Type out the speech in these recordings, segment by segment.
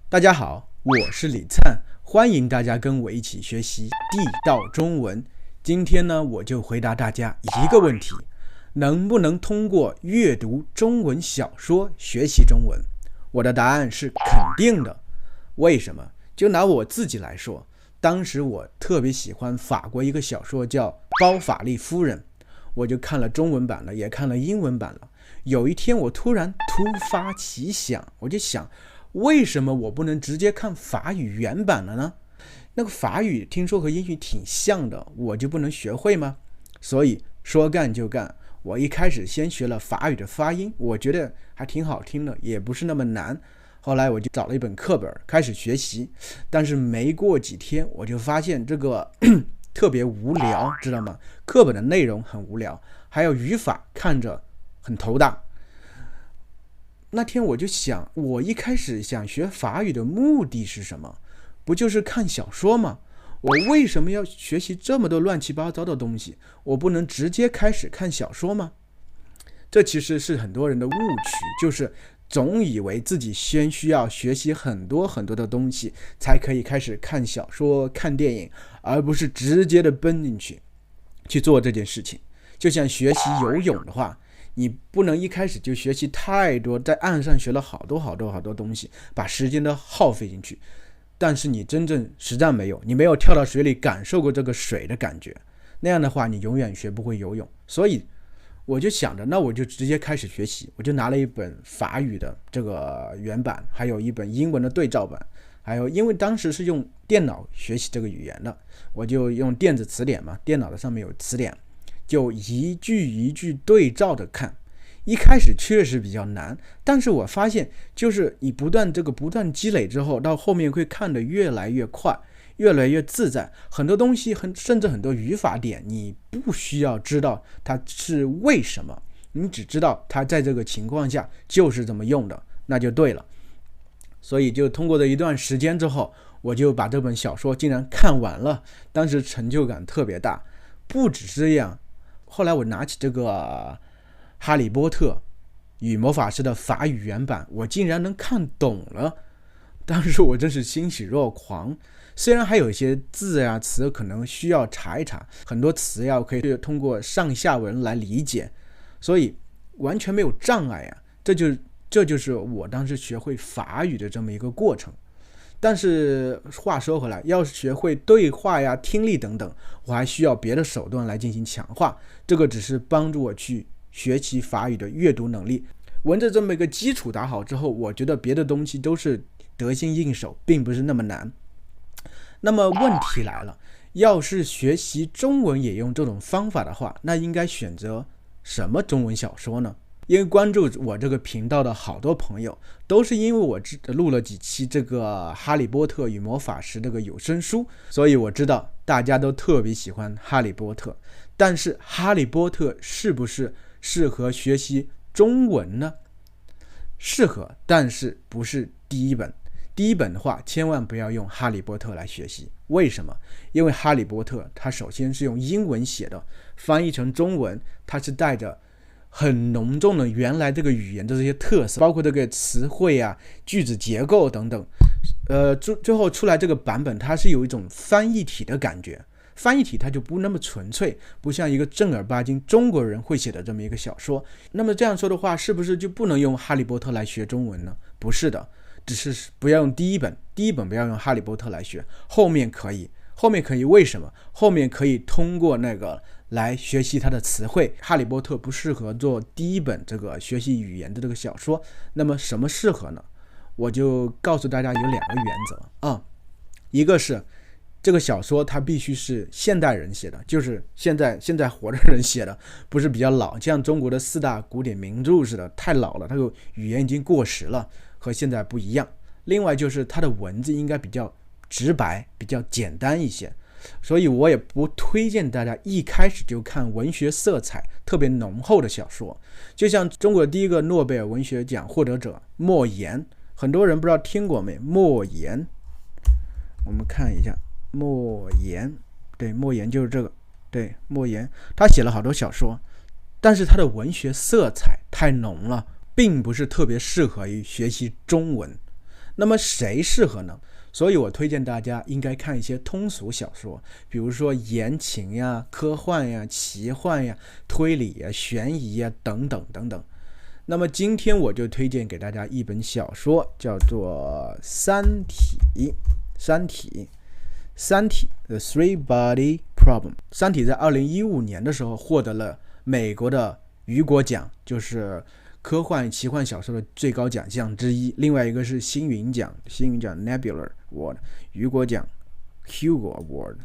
大家好，我是李灿，欢迎大家跟我一起学习地道中文。今天呢，我就回答大家一个问题：能不能通过阅读中文小说学习中文？我的答案是肯定的。为什么？就拿我自己来说，当时我特别喜欢法国一个小说叫《包法利夫人》，我就看了中文版了，也看了英文版了。有一天我突发奇想，我就想，为什么我不能直接看法语原版了呢？那个法语听说和英语挺像的，我就不能学会吗？所以说干就干，我一开始先学了法语的发音，我觉得还挺好听的，也不是那么难。后来我就找了一本课本开始学习，但是没过几天我就发现这个特别无聊，知道吗？课本的内容很无聊，还有语法看着很头大。那天我就想，我一开始想学法语的目的是什么？不就是看小说吗？我为什么要学习这么多乱七八糟的东西？我不能直接开始看小说吗？这其实是很多人的误区，就是总以为自己先需要学习很多很多的东西，才可以开始看小说、看电影，而不是直接的奔进去做这件事情。就像学习游泳的话，你不能一开始就学习太多，在岸上学了好多东西，把时间都耗费进去，但是你真正实战没有，你没有跳到水里感受过这个水的感觉，那样的话你永远学不会游泳。所以我就想着，那我就直接开始学习，我就拿了一本法语的这个原版，还有一本英文的对照版，还有因为当时是用电脑学习这个语言的，我就用电子词典嘛，电脑的上面有词典，就一句一句对照的看。一开始确实比较难，但是我发现就是你不断积累之后，到后面会看得越来越快，越来越自在。很多东西甚至很多语法点你不需要知道它是为什么，你只知道它在这个情况下就是这么用的，那就对了。所以就通过这一段时间之后，我就把这本小说竟然看完了，当时成就感特别大。不只是这样，后来我拿起这个哈利波特与魔法师的法语原版，我竟然能看懂了，当时我真是欣喜若狂。虽然还有一些字啊词可能需要查一查，很多词呀可以通过上下文来理解，所以完全没有障碍啊。这就是我当时学会法语的这么一个过程。但是话说回来，要是学会对话呀、听力等等，我还需要别的手段来进行强化，这个只是帮助我去学习法语的阅读能力。闻着这么一个基础打好之后，我觉得别的东西都是得心应手，并不是那么难。那么问题来了，要是学习中文也用这种方法的话，那应该选择什么中文小说呢？因为关注我这个频道的好多朋友，都是因为我录了几期这个哈利波特与魔法石这个有声书，所以我知道大家都特别喜欢哈利波特。但是哈利波特是不是适合学习中文呢？适合，但是不是第一本。第一本的话，千万不要用哈利波特来学习。为什么？因为哈利波特它首先是用英文写的，翻译成中文，它是带着很浓重的原来这个语言的这些特色，包括这个词汇啊、句子结构等等。最后出来这个版本，它是有一种翻译体的感觉。翻译体它就不那么纯粹，不像一个正儿八经中国人会写的这么一个小说。那么这样说的话，是不是就不能用哈利波特来学中文呢？不是的，只是不要用第一本不要用哈利波特来学，后面可以。为什么？后面可以通过那个来学习它的词汇。哈利波特不适合做第一本这个学习语言的这个小说，那么什么适合呢？我就告诉大家有2个原则啊，一个是这个小说它必须是现代人写的，就是现在活的人写的，不是比较老，像中国的4大古典名著似的，太老了，它的语言已经过时了，和现在不一样。另外就是它的文字应该比较直白，比较简单一些，所以我也不推荐大家一开始就看文学色彩特别浓厚的小说。就像中国第一个诺贝尔文学奖获得者莫言，很多人不知道听过没？莫言，我们看一下莫言，对，莫言就是这个，对，莫言，他写了好多小说，但是他的文学色彩太浓了，并不是特别适合于学习中文。那么谁适合呢？所以我推荐大家应该看一些通俗小说，比如说言情呀、科幻呀、奇幻呀、推理呀、悬疑呀等等等等。那么今天我就推荐给大家一本小说，叫做《三体》。三体 The Three Body Problem。 三体在2015年的时候获得了美国的雨果奖，就是科幻奇幻小说的最高奖项之一。另外一个是星云奖 Nebula Award， 雨果奖 Hugo Award。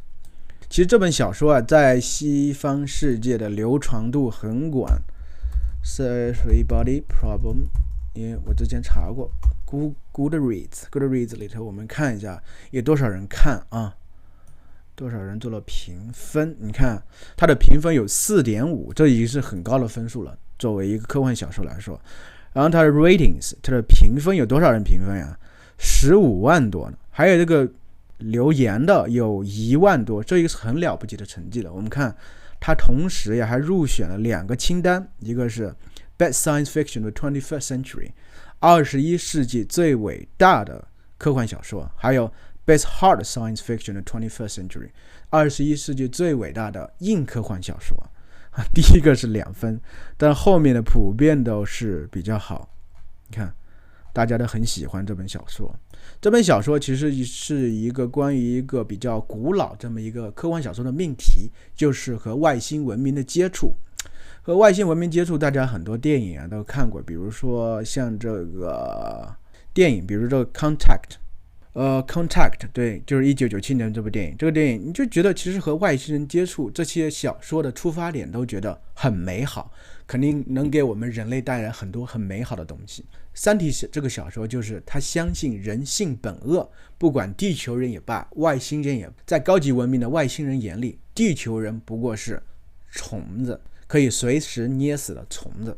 其实这本小说在西方世界的流传度很广。 Three Body Problem， 因为我之前查过 Goodreads 里头，我们看一下有多少人看啊，多少人做了评分。你看它的评分有 4.5， 这已经是很高的分数了，作为一个科幻小说来说。然后它的 ratings， 它的评分有多少人评分呀？15万多呢。还有这个留言的有1万多，这一个是很了不起的成绩了。我们看它同时也还入选了2个清单，一个是 Best Science Fiction of the 21st Century， 21世纪最伟大的科幻小说，还有 Best Hard Science Fiction of the 21st Century， 21世纪最伟大的硬科幻小说。第一个是2分，但后面的普遍都是比较好。你看大家都很喜欢这本小说。这本小说其实是一个关于一个比较古老这么一个科幻小说的命题，就是和外星文明的接触。和外星文明接触，大家很多电影都看过，比如说像这个电影，比如这个 Contact， 对，就是1997年这部电影。这个电影你就觉得其实和外星人接触，这些小说的出发点都觉得很美好，肯定能给我们人类带来很多很美好的东西。三体这个小说就是他相信人性本恶，不管地球人也罢，外星人也罢，在高级文明的外星人眼里，地球人不过是虫子，可以随时捏死的虫子。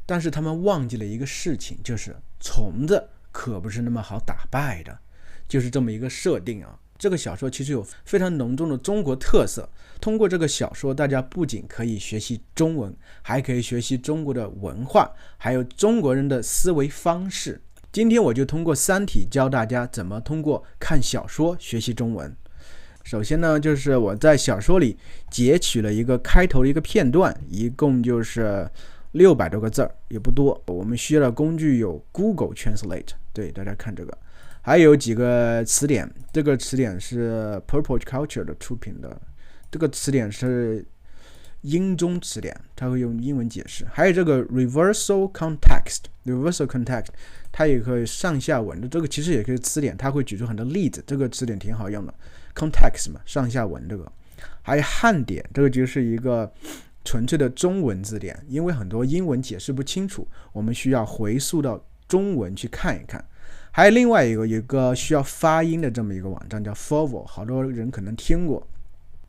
但是他们忘记了一个事情，就是虫子可不是那么好打败的，就是这么一个设定啊。这个小说其实有非常浓重的中国特色，通过这个小说，大家不仅可以学习中文，还可以学习中国的文化，还有中国人的思维方式。今天我就通过三体教大家怎么通过看小说学习中文。首先呢，就是我在小说里截取了一个开头的一个片段，一共就是600多个字，也不多。我们需要的工具有 Google Translate， 对，大家看这个，还有几个词典，这个词典是 Purple Culture 的出品的，这个词典是英中词典，它会用英文解释。还有这个 Reversal Context， 它也可以上下文的，这个其实也可以词典，它会举出很多例子，这个词典挺好用的。Context 嘛，上下文这个。还有汉典，这个就是一个纯粹的中文字典，因为很多英文解释不清楚，我们需要回溯到中文去看一看。还有另外一个需要发音的这么一个网站叫 Forvo， 好多人可能听过，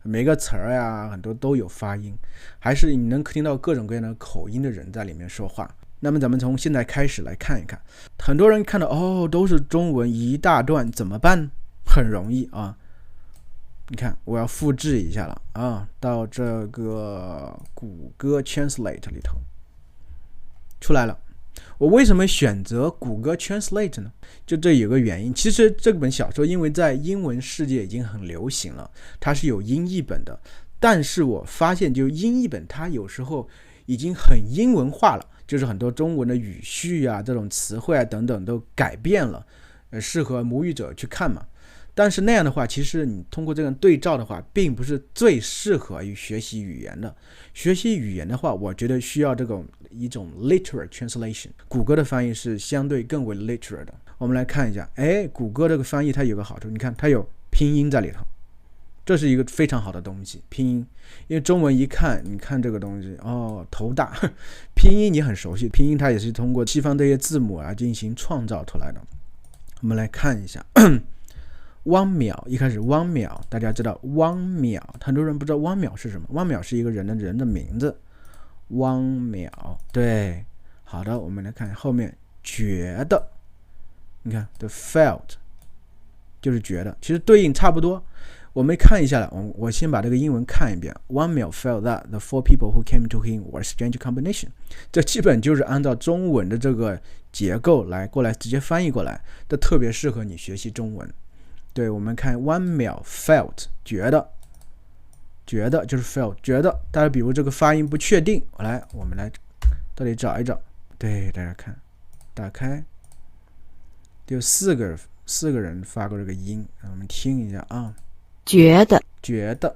每个词儿呀很多都有发音，还是你能听到各种各样的口音的人在里面说话。那么咱们从现在开始来看一看，很多人看到都是中文一大段，怎么办？很容易啊。你看我要复制一下了啊，到这个谷歌 Translate 里头出来了。我为什么选择谷歌 Translate 呢？就这有个原因，其实这本小说因为在英文世界已经很流行了，它是有英译本的，但是我发现就英译本它有时候已经很英文化了，就是很多中文的语序啊，这种词汇啊等等都改变了，适合母语者去看嘛。但是那样的话，其实你通过这样对照的话，并不是最适合于学习语言的。学习语言的话，我觉得需要一种 literal translation。谷歌的翻译是相对更为 literal 的。我们来看一下，谷歌这个翻译它有个好处，你看它有拼音在里头，这是一个非常好的东西。拼音，因为中文一看，你看这个东西头大，拼音你很熟悉，拼音它也是通过西方这些字母进行创造出来的。我们来看一下。汪淼，一开始汪淼，大家知道汪淼，很多人不知道汪淼是什么。汪淼是一个人的名字，汪淼，对，好的，我们来看后面觉得，你看 the felt 就是觉得，其实对应差不多。我们看一下了，我先把这个英文看一遍。One male felt that the four people who came to him were a strange combination。这基本就是按照中文的这个结构过来直接翻译过来，这特别适合你学习中文。对，我们看 one male felt 觉得就是 felt 觉得，大家比如这个发音不确定，我们来这里找一找。对，大家看，打开，就四个人发过这个音，让我们听一下啊。觉得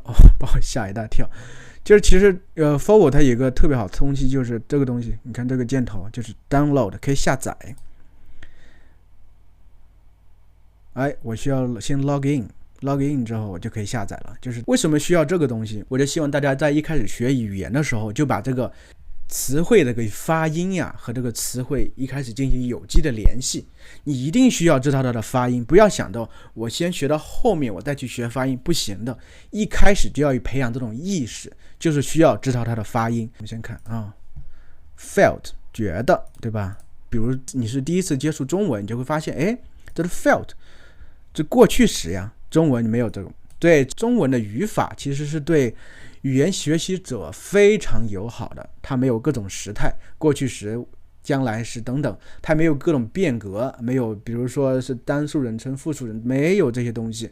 哦，把我吓一大跳。就是其实forward 它有一个特别好的东西，就是这个东西，你看这个箭头就是 download 可以下载。我需要先 log in 之后我就可以下载了。就是为什么需要这个东西，我就希望大家在一开始学语言的时候就把这个词汇的这个发音呀和这个词汇一开始进行有机的联系。你一定需要知道它的发音，不要想到我先学到后面我再去学发音，不行的。一开始就要培养这种意识，就是需要知道它的发音。我们先看felt 觉得，对吧？比如你是第一次接触中文，你就会发现这是 felt 这过去时呀，中文没有这种。对，中文的语法其实是对语言学习者非常友好的，它没有各种时态，过去时、将来时等等，它没有各种变革，没有比如说是单数人称、复数人，没有这些东西，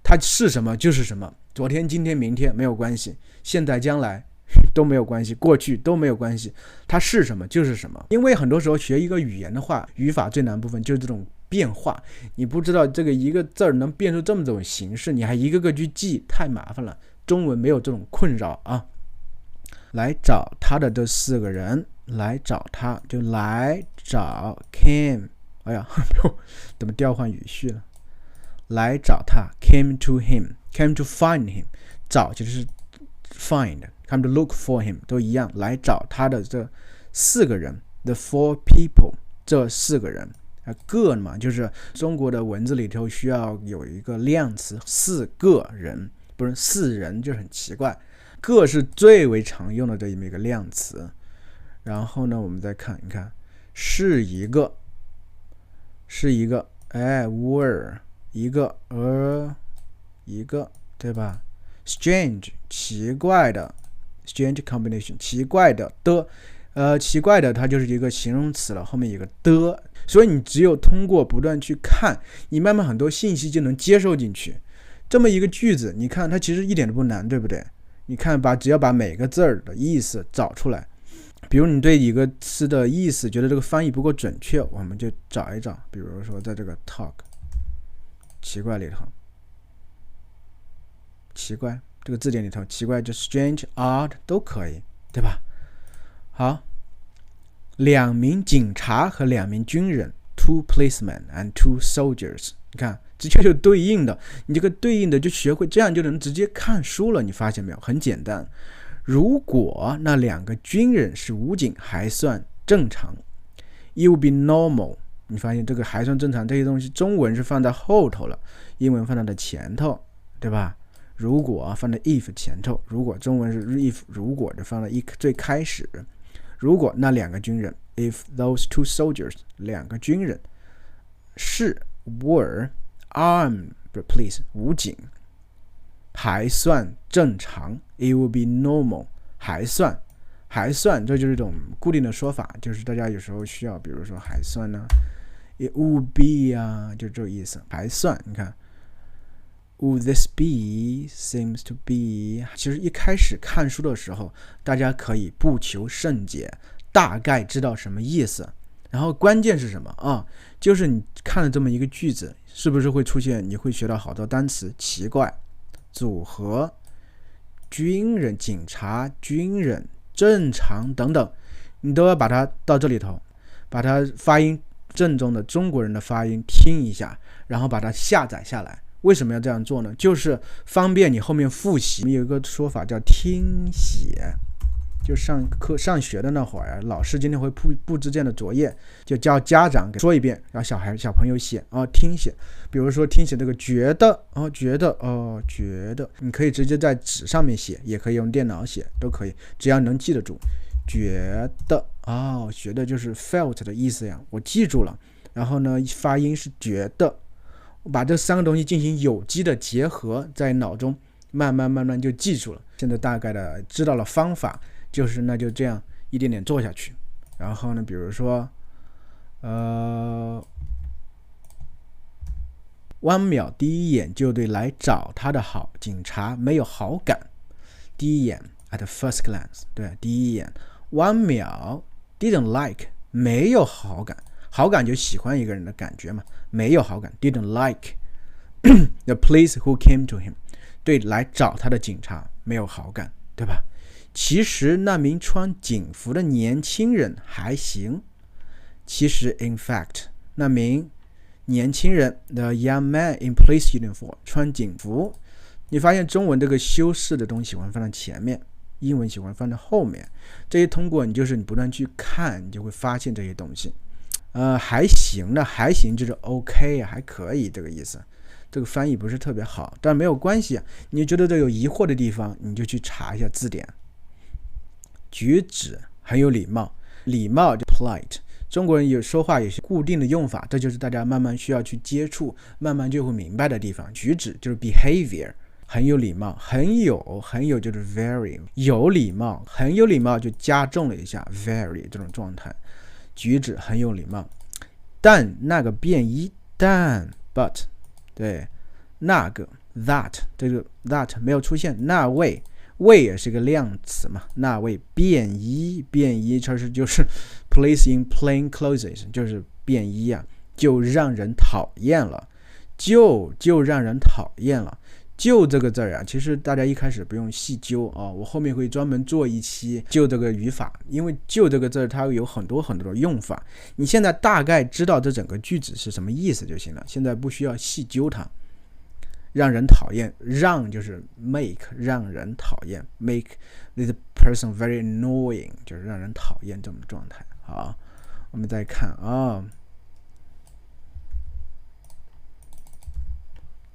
它是什么就是什么，昨天、今天、明天没有关系，现在、将来都没有关系，过去都没有关系，它是什么就是什么。因为很多时候学一个语言的话，语法最难部分就是这种变化，你不知道这个一个字儿能变出这么种形式，你还一个个去记，太麻烦了。中文没有这种困扰啊。来找他的这四个人，来找他就来找 came， 怎么调换语序了？来找他 came to him， came to find him， 找就是 find， come to look for him 都一样。来找他的这四个人 the four people， 这四个人个嘛，就是中国的文字里头需要有一个量词，四个人，不是四人就很奇怪，个是最为常用的这么一个量词。然后呢，我们再看一看，是一个 were 一个一个，对吧？ strange 奇怪的 strange combination 奇怪的奇怪的它就是一个形容词了，后面有个的，所以你只有通过不断去看，你慢慢很多信息就能接受进去。这么一个句子，你看它其实一点都不难，对不对？你看只要把每个字儿的意思找出来，比如你对一个词的意思觉得这个翻译不够准确，我们就找一找，比如说在这个 talk 奇怪里头，奇怪这个字典里头，奇怪就 strange odd 都可以，对吧？好，2名警察和2名军人 two policemen and 2 soldiers， 你看直接就对应的，你这个对应的就学会，这样就能直接看书了，你发现没有？很简单。如果那2个军人是武警，还算正常 it would be normal， 你发现这个还算正常，这些东西中文是放在后头了，英文放在前头，对吧？如果放在 if 前头，如果中文是 if 如果就放在最开始。如果那2个军人 if those 2 soldiers 2个军人是 were armed police 武警，还算正常 it would be normal， 还算这就是一种固定的说法，就是大家有时候需要，比如说还算呢 it would be 啊，就这个意思，还算。你看 would this be seems to be， 其实一开始看书的时候大家可以不求甚解，大概知道什么意思，然后关键是什么啊？就是你看了这么一个句子，是不是会出现你会学到好多单词，奇怪、组合、军人、警察、军人、正常等等，你都要把它到这里头，把它发音正宗的中国人的发音听一下，然后把它下载下来。为什么要这样做呢？就是方便你后面复习。有一个说法叫听写，就上学的那会儿，老师今天会布置这样的作业，就叫家长给说一遍，然后小朋友写听写。比如说听写这个觉得觉得，你可以直接在纸上面写，也可以用电脑写，都可以，只要能记得住。觉得觉得就是 felt 的意思呀，我记住了。然后呢，发音是觉得，我把这3个东西进行有机的结合，在脑中慢慢就记住了。现在大概的知道了方法，就是那就这样一点点做下去。然后呢，比如说汪淼第一眼就对来找他的警察没有好感。第一眼 at first glance， 对，第一眼。汪淼 didn't like， 没有好感，好感就喜欢一个人的感觉嘛，没有好感 didn't like the police who came to him， 对来找他的警察没有好感，对吧？其实那名穿警服的年轻人还行。其实 in fact， 那名年轻人 the young man in police uniform， 穿警服。你发现中文这个修饰的东西喜欢放在前面，英文喜欢放在后面。这些通过你不断去看，你就会发现这些东西。还行的，还行就是 OK， 还可以这个意思。这个翻译不是特别好，但没有关系。你觉得这有疑惑的地方，你就去查一下字典。举止很有礼貌，礼貌就 polite。中国人有说话有些固定的用法，这就是大家慢慢需要去接触，慢慢就会明白的地方。举止就是 behavior， 很有礼貌，很有就是 very， 有礼貌，很有礼貌就加重了一下 very 这种状态。举止很有礼貌，但那个变异，但 but， 对，那个 that， 这个 that 没有出现，那位也是个量词嘛，那位便衣其实就是 police in plain clothes， 就是便衣啊，就让人讨厌了，就让人讨厌了。就这个字啊，其实大家一开始不用细究我后面会专门做一期就这个语法，因为就这个字它有很多的用法，你现在大概知道这整个句子是什么意思就行了，现在不需要细究它。让人讨厌，让就是 make， 让人讨厌 make this person very annoying， 就是让人讨厌这种状态。好，我们再看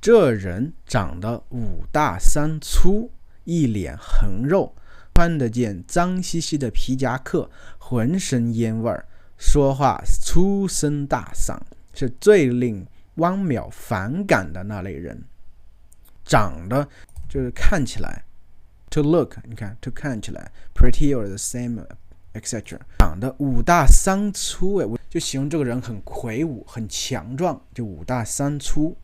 这人长得5大3粗，一脸横肉，穿得件脏兮兮的皮夹克，浑身烟味儿，说话粗声大嗓，是最令汪淼反感的那类人。长得就是看起来 to look， 你看 to 看起来 pretty or the same etc， 长得5大3粗，就形容这个人很魁梧很强壮，就5大3粗。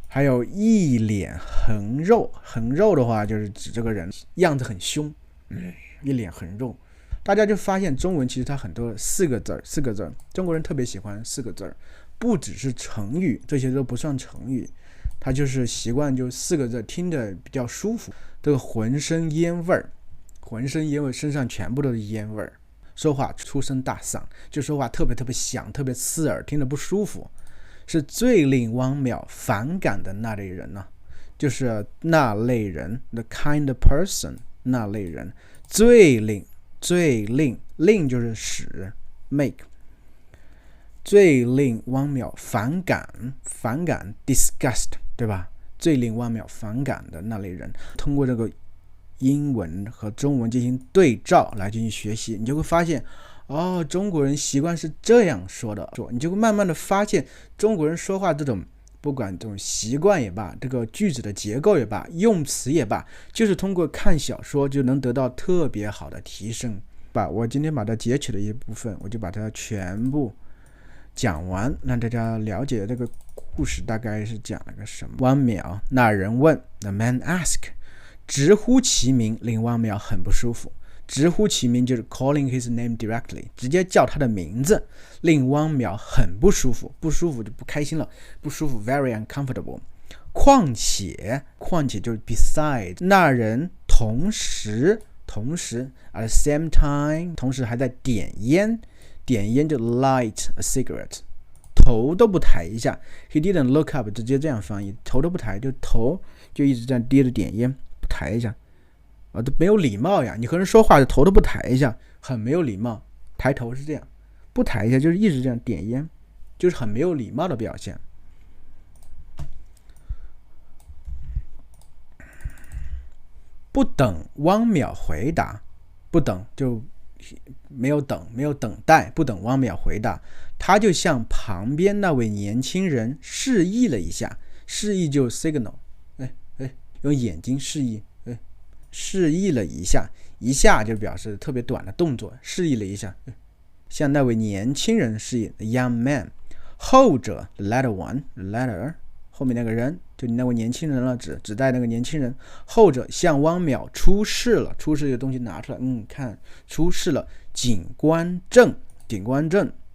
还有一脸横肉，横肉的话就是指这个人样子很凶，一脸横肉。大家就发现中文其实它很多4个字，中国人特别喜欢4个字，不只是成语，这些都不算成语，他就是习惯就4个字，听着比较舒服。这个浑身烟味儿，身上全部都是烟味儿，说话粗声大嗓，就说话特别响，特别刺耳，听着不舒服，是最令汪淼反感的那类人呢，就是那类人 the kind of person， 那类人最令就是使 make， 最令汪淼反感 disgust， 对吧？最令汪淼反感的那类人，通过这个英文和中文进行对照来进行学习，你就会发现中国人习惯是这样说的，你就会慢慢的发现中国人说话这种不管这种习惯也罢，这个句子的结构也罢，用词也罢，就是通过看小说就能得到特别好的提升。我今天把它截取的一部分，我就把它全部讲完，让大家了解这个故事大概是讲了个什么。汪淼，那人问 The man ask， 直呼其名，令汪淼很不舒服。直呼其名就是 calling his name directly， 直接叫他的名字，令汪淼很不舒服，不舒服就不开心了，不舒服 very uncomfortable。况且就是 besides， 那人同时 at the same time， 同时还在点烟就 light a cigarette， 头都不抬一下 he didn't look up， 直接这样翻译，头都不抬，就头就一直这样低着点烟，不抬一下都没有礼貌呀！你和人说话头都不抬一下，很没有礼貌。抬头是这样，不抬一下就是一直这样点烟，就是很没有礼貌的表现。不等汪淼回答，不等就没有等待，不等汪淼回答，他就向旁边那位年轻人示意了一下，示意就 signal， 用眼睛示意，示意了一下，一下就表示特别短的动作，示意了一下，向那位年轻人示意 young man， 后者 the latter 后面那个人就你那位年轻人了，指代那个年轻人，后者向汪淼出示了，出示这个东西拿出来，看出示了警官证，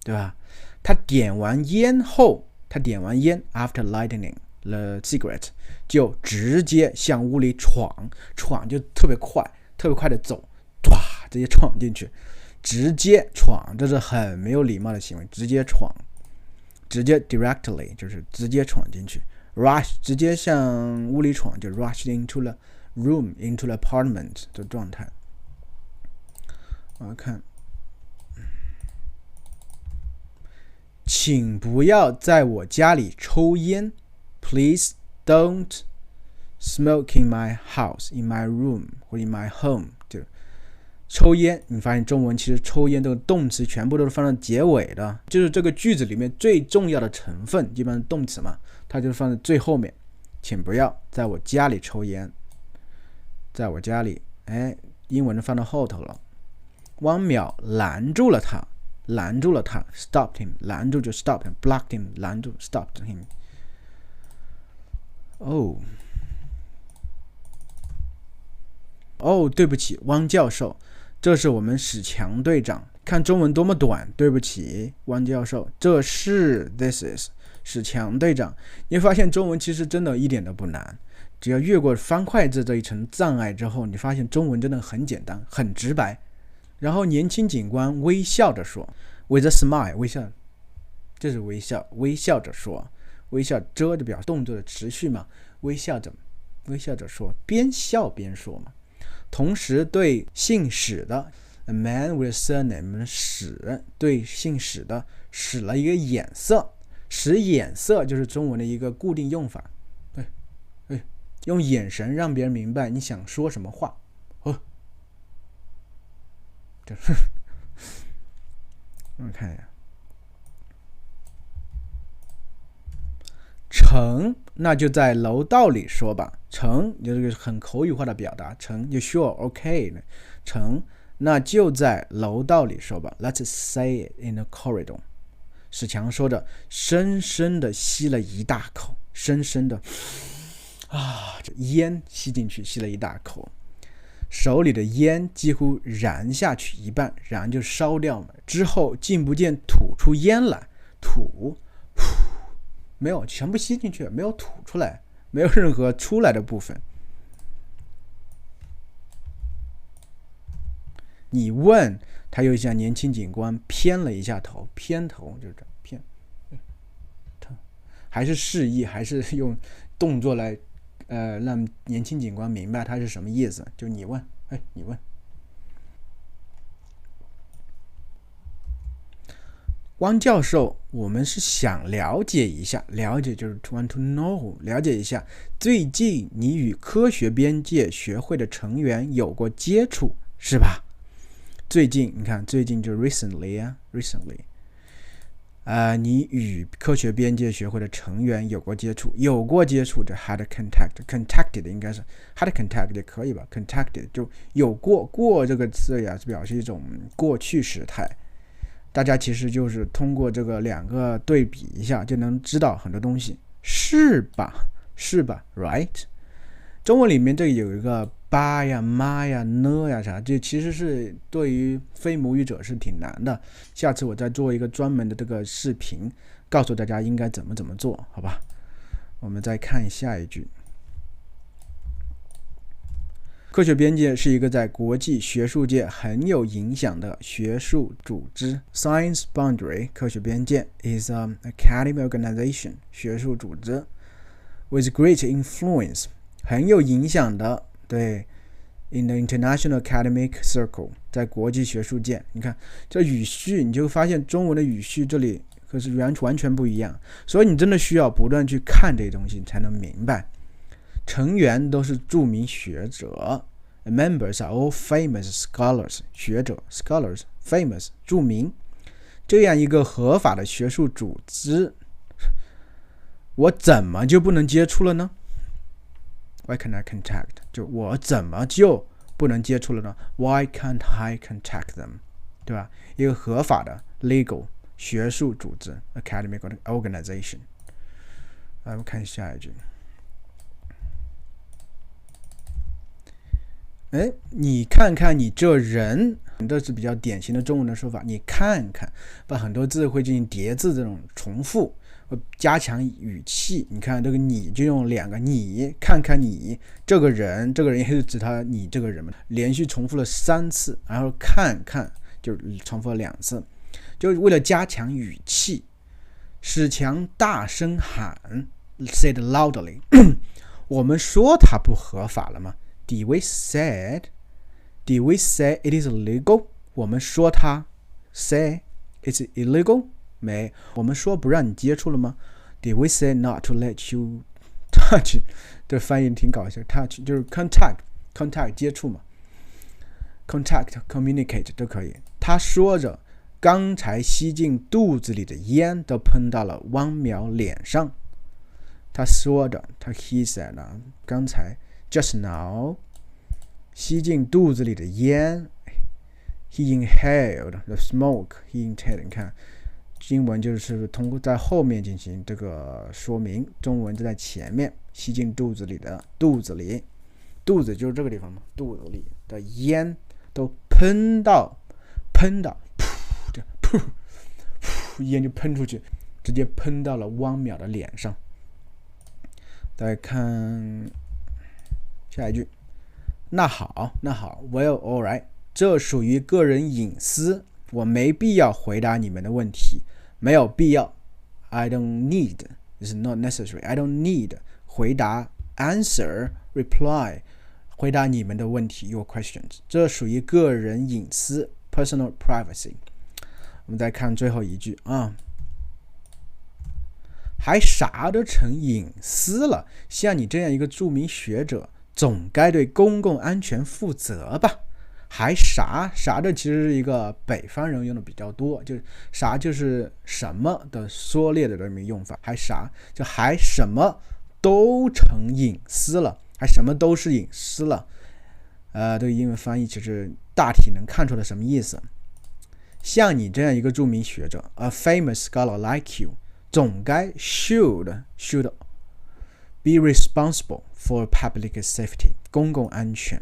对吧？他点完烟 after lighting the cigarette 就直接向屋里闯就特别快的走，直接闯进去，直接闯，这是很没有礼貌的行为，直接闯，直接 directly 就是直接闯进去， rush 直接向屋里闯，就 rush into the room into the apartment 的状态。我们看，请不要在我家里抽烟 Please don't smoke in my house, in my room, or in my home。 就抽烟，你发现中文其实抽烟这个动词全部都是放在结尾的，就是这个句子里面最重要的成分，基本上动词嘛，它就放在最后面。请不要在我家里抽烟，在我家里，英文放到后头了。汪淼拦住了他 ，stopped him， 拦住就 stop him， blocked him， 拦住 stopped him。对不起，汪教授，这是我们史强队长。看中文多么短，对不起，汪教授，这是 this is 史强队长。你会发现中文其实真的一点都不难，只要越过方块字这一层障碍之后，你发现中文真的很简单，很直白。然后年轻警官微笑着说 ，with a smile， 微笑，这是微笑，微笑着说。微笑着就表示动作的持续嘛，微笑着说，边笑边说嘛。同时对姓史的 a man with a surname 史，对姓史的使了一个眼色，使眼色就是中文的一个固定用法，用眼神让别人明白你想说什么话。我们看一下。成，那就在楼道里说吧。成就是个很口语化的表达，成就 sure OK， 成那就在楼道里说吧。Let's say it in the corridor。史强说着，深深的吸了一大口，深深的烟吸进去，吸了一大口，手里的烟几乎燃下去一半，燃就烧掉嘛。之后竟不见吐出烟来，吐。没有，全部吸进去，没有吐出来，没有任何出来的部分。你问，他又向年轻警官偏了一下头，偏头就是这偏，还是示意，还是用动作来，让年轻警官明白他是什么意思。就你问，你问。汪教授，我们是想了解一下，了解就是 want to know， 了解一下，最近你与科学边界学会的成员有过接触，是吧？最近，你看，最近就 recently， 你与科学边界学会的成员有过接触，就 had contacted 应该是 had contact 也可以吧 ，contacted 就有过这个字呀，表示一种过去时态。大家其实就是通过这个两个对比一下，就能知道很多东西，是吧 ？right？ 中文里面这有一个爸呀、妈呀、呢呀啥，这其实是对于非母语者是挺难的。下次我再做一个专门的这个视频，告诉大家应该怎么做，好吧？我们再看下一句。科学边界是一个在国际学术界很有影响的学术组织。Science Boundary 科学边界 is an academic organization 学术组织 with great influence 很有影响的，对 in the international academic circle 在国际学术界。你看这语序，你就发现中文的语序这里可是完全不一样，所以你真的需要不断去看这些东西才能明白。成员都是著名学者 members are all famous scholars， 学者 scholars famous 著名，这样一个合法的学术组织，我怎么就不能接触了呢？ Why can't I contact？ 就我怎么就不能接触了呢？ Why can't I contact them？ 对吧？一个合法的 legal 学术组织 academic organization。 来，我们看下一句。你看看你这人，这是比较典型的中文的说法。你看看，把很多字会进行叠字这种重复，加强语气。你看这个你就用两个你，看看你这个人，这个人也是指他你这个人嘛，连续重复了3次，然后看看就重复了2次，就为了加强语气。史强大声喊 said loudly 我们说它不合法了吗？Did we say it is illegal？ 我们说它 say it's illegal？ 没，我们说不让你接触了吗？ Did we say not to let you touch？ 这翻译挺搞笑 ，touch 就是 contact 接触嘛 ，contact communicate 都可以。他说着，刚才吸进肚子里的烟都喷到了汪淼脸上。他说着，he said 刚才。Just now， 吸进肚子里的烟 ，he inhaled the smoke. He inhaled， 你看，英文就是通过在后面进行这个说明，中文就在前面。吸进肚子里的肚子就是这个地方嘛，肚子里的烟都喷到，噗，烟就喷出去，直接喷到了汪淼的脸上。大家看。下一句，那好 well all right， 这属于个人隐私，我没必要回答你们的问题，没有必要 I don't need it's not necessary I don't need 回答 answer reply 回答你们的问题 your questions， 这属于个人隐私 personal privacy。 我们再看最后一句啊，还啥都成隐私了，像你这样一个著名学者总该对公共安全负责吧？还啥的其实是一个北方人用的比较多，就是啥就是什么的缩略的这么用法，还啥就还什么都成隐私了，还什么都是隐私了。这个英文翻译其实大体能看出来什么意思。像你这样一个著名学者 ，a famous scholar like you， 总该 should be responsible for public safety 公共安全。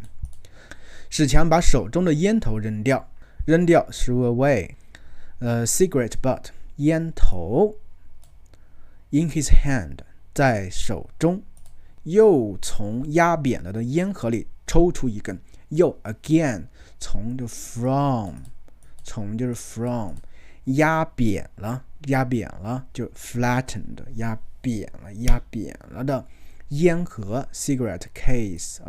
史强把手中的烟头扔掉 threw away cigarette butt 烟头 in his hand 在手中，又从压扁了的烟盒里抽出一根，又 again 从就 from 就是 from 压扁了就 flattened 压扁了的烟盒 cigarette case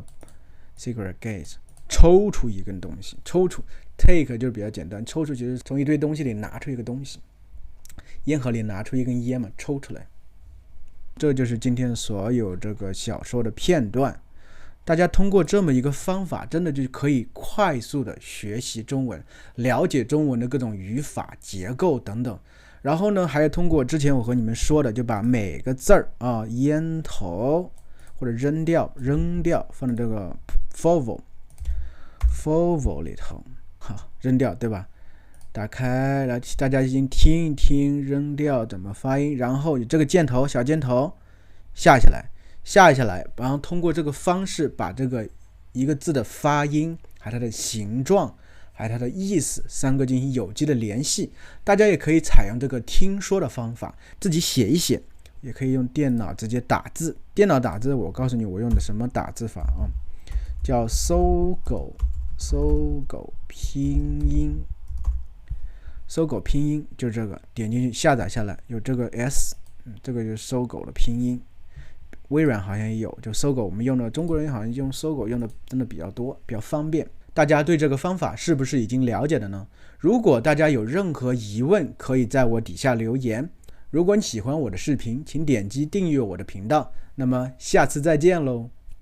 抽出一根东西，抽出 take 就是比较简单，抽出就是从一堆东西里拿出一个东西，烟盒里拿出一根烟嘛，抽出来。这就是今天所有这个小说的片段。大家通过这么一个方法，真的就可以快速的学习中文，了解中文的各种语法结构等等。然后呢，还要通过之前我和你们说的，就把每个字儿啊，烟头或者扔掉放在这个 fovel 里头，好，扔掉，对吧？打开来，大家已经听一听扔掉怎么发音，然后这个箭头小箭头下下来，然后通过这个方式把这个一个字的发音还有它的形状还有它的意思三个进行有机的联系。大家也可以采用这个听说的方法，自己写一写，也可以用电脑直接打字。电脑打字我告诉你我用的什么打字法啊，叫搜狗拼音，搜狗拼音就是这个，点进去下载下来，有这个 S， 这个就是搜狗的拼音。微软好像也有，就搜狗我们用的，中国人好像用搜狗用的真的比较多，比较方便。大家对这个方法是不是已经了解了呢？如果大家有任何疑问，可以在我底下留言。如果你喜欢我的视频，请点击订阅我的频道。那么下次再见喽。